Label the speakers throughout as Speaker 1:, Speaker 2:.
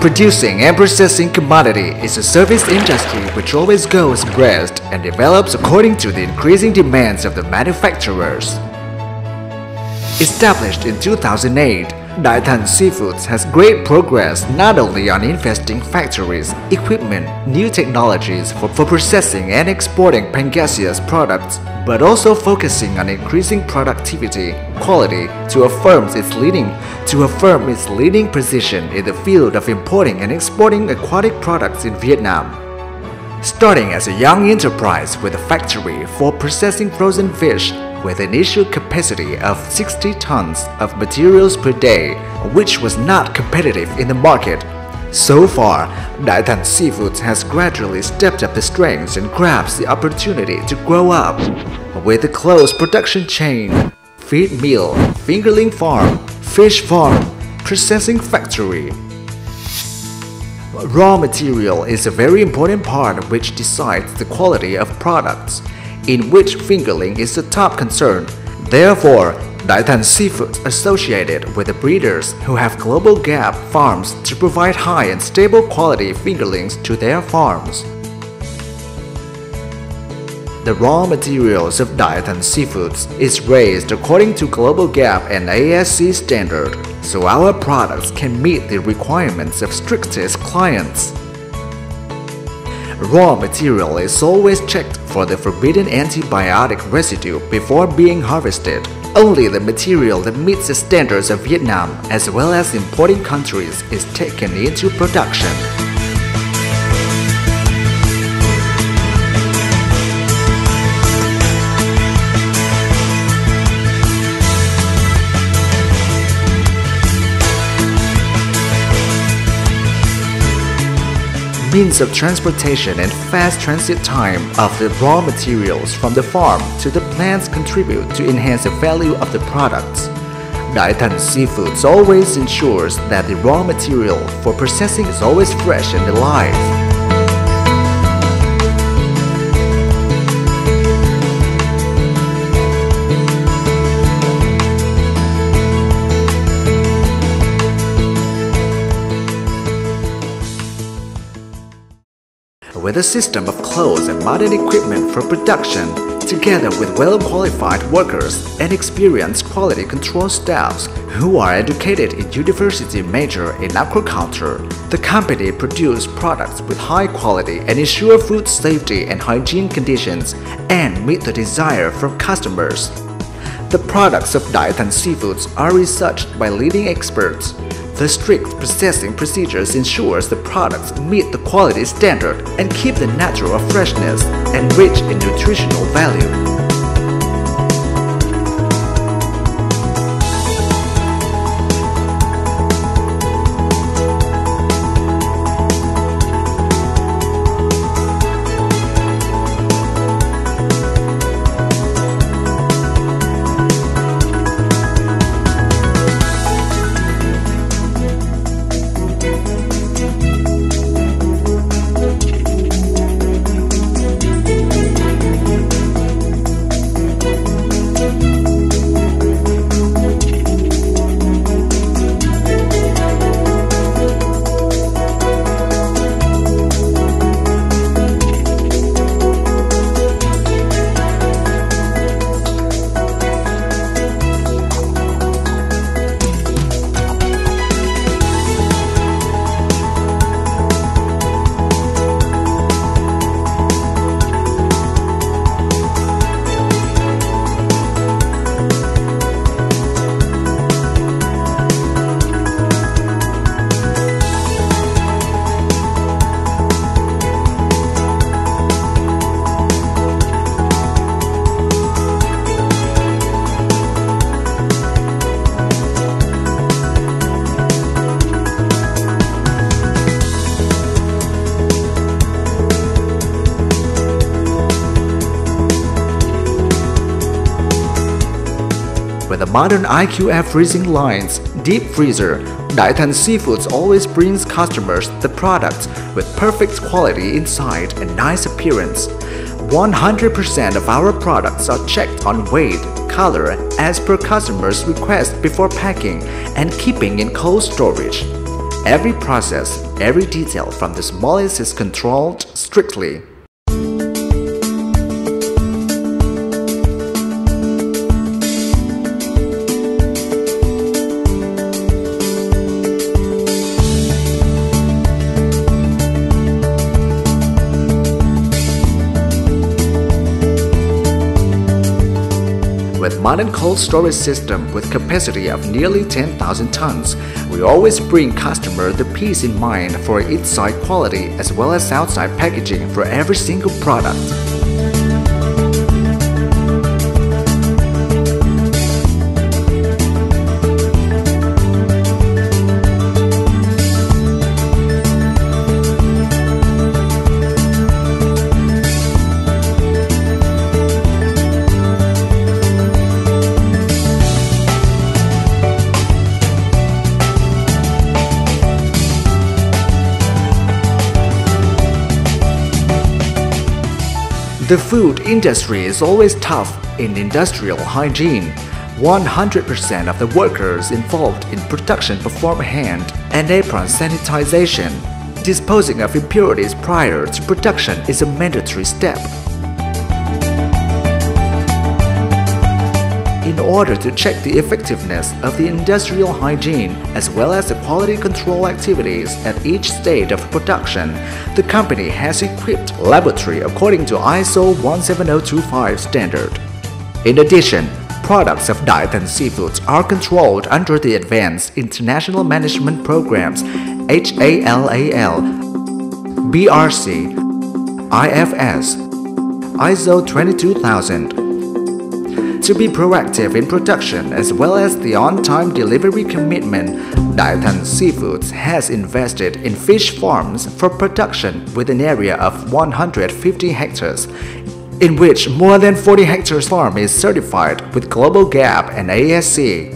Speaker 1: Producing and processing commodity is a service industry which always goes abreast and develops according to the increasing demands of the manufacturers. Established in 2008, Daithan Seafoods has great progress not only on investing factories, equipment, new technologies for processing and exporting Pangasius products, but also focusing on increasing productivity, quality to affirm its leading position in the field of importing and exporting aquatic products in Vietnam. Starting as a young enterprise with a factory for processing frozen fish with an initial capacity of 60 tons of materials per day, which was not competitive in the market. So far, Daithan Seafoods has gradually stepped up the strengths and grabs the opportunity to grow up with a closed production chain, feed mill, fingerling farm, fish farm, processing factory. Raw material is a very important part which decides the quality of products, in which fingerling is the top concern. Therefore, Daithan Seafoods associated with the breeders who have global gap farms to provide high and stable quality fingerlings to their farms. The raw materials of Daithan Seafoods is raised according to global gap and ASC standard, so our products can meet the requirements of strictest clients. Raw material is always checked for the forbidden antibiotic residue before being harvested. Only the material that meets the standards of Vietnam as well as importing countries is taken into production. Means of transportation and fast transit time of the raw materials from the farm to the plants contribute to enhance the value of the products. Daithan Seafoods always ensures that the raw material for processing is always fresh and alive. With a system of clothes and modern equipment for production, together with well-qualified workers and experienced quality control staffs who are educated in university major in aquaculture, the company produces products with high quality and ensure food safety and hygiene conditions and meet the desire from customers. The products of Daithan Seafoods are researched by leading experts. The strict processing procedures ensures the products meet the quality standard and keep the natural freshness and rich in nutritional value. With the modern IQF freezing lines, deep freezer, Daithan Seafoods always brings customers the products with perfect quality inside and nice appearance. 100% of our products are checked on weight, color as per customers' request before packing and keeping in cold storage. Every process Every detail from the smallest is controlled strictly. With modern cold storage system with capacity of nearly 10,000 tons, we always bring customer the peace in mind for inside quality as well as outside packaging for every single product. The food industry is always tough in industrial hygiene. 100% of the workers involved in production perform hand and apron sanitization. Disposing of impurities prior to production is a mandatory step. In order to check the effectiveness of the industrial hygiene as well as the quality control activities at each stage of production, the company has equipped laboratory according to ISO 17025 standard. In addition, products of Daithan Seafoods are controlled under the Advanced International Management Programs HALAL, BRC, IFS, ISO 22000. To be proactive in production as well as the on-time delivery commitment, Daithan Seafoods has invested in fish farms for production with an area of 150 hectares, in which more than 40 hectares farm is certified with Global GAP and ASC.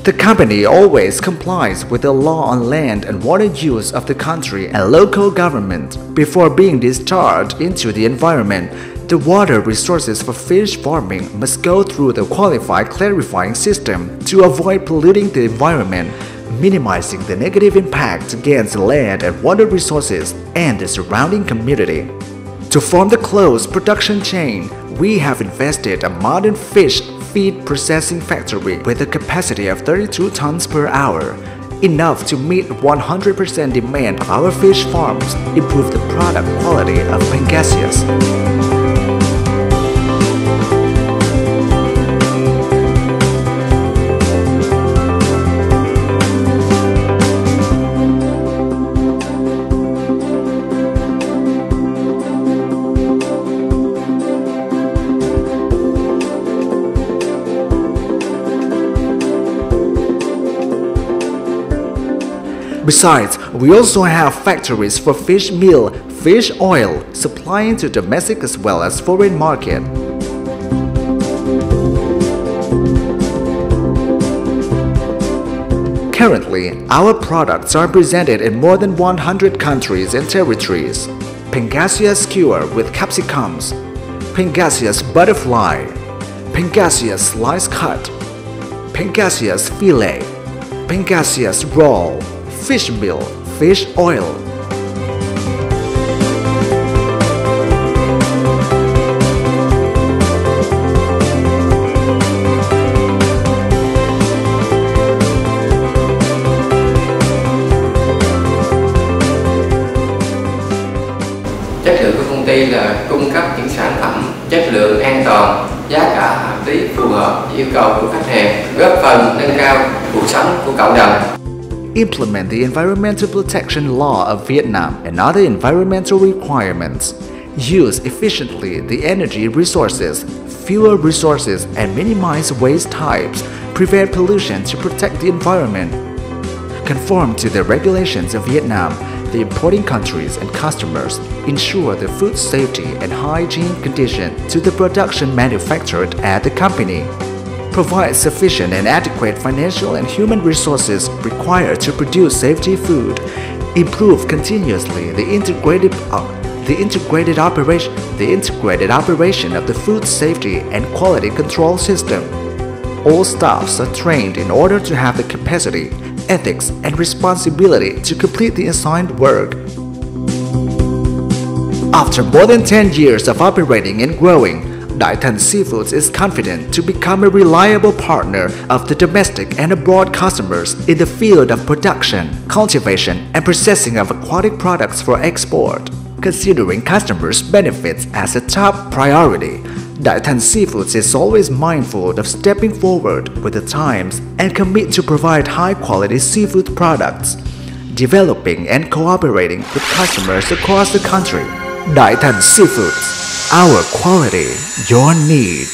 Speaker 1: The company always complies with the law on land and water use of the country and local government. Before being discharged into the environment, the water resources for fish farming must go through the qualified clarifying system to avoid polluting the environment, minimizing the negative impact against the land and water resources and the surrounding community. To form the closed production chain, we have invested a modern fish feed processing factory with a capacity of 32 tons per hour, enough to meet 100% demand of our fish farms, improve the product quality of Pangasius. Besides, we also have factories for fish meal, fish oil, supplying to domestic as well as foreign market. Currently, our products are presented in more than 100 countries and territories. Pangasius skewer with capsicums, Pangasius butterfly, Pangasius slice cut, Pangasius fillet, Pangasius roll, fish meal, fish oil.
Speaker 2: Chất lượng của công ty là cung cấp những sản phẩm chất lượng, an toàn, giá cả hợp lý, phù hợp với yêu cầu của khách hàng, góp phần nâng cao cuộc sống của cộng đồng.
Speaker 1: Implement the Environmental Protection Law of Vietnam and other environmental requirements. Use efficiently the energy resources, fuel resources, and minimize waste types. Prevent pollution to protect the environment. Conform to the regulations of Vietnam, the importing countries and customers. Ensure the food safety and hygiene condition to the production manufactured at the company. Provide sufficient and adequate financial and human resources required to produce safety food. Improve continuously the integrated operation of the food safety and quality control system. All staffs are trained in order to have the capacity, ethics and responsibility to complete the assigned work. After more than 10 years of operating and growing, Daithan Seafoods is confident to become a reliable partner of the domestic and abroad customers in the field of production, cultivation, and processing of aquatic products for export. Considering customers' benefits as a top priority, Daithan Seafoods is always mindful of stepping forward with the times and commit to provide high-quality seafood products, developing and cooperating with customers across the country. Daithan Seafoods, our quality, your need.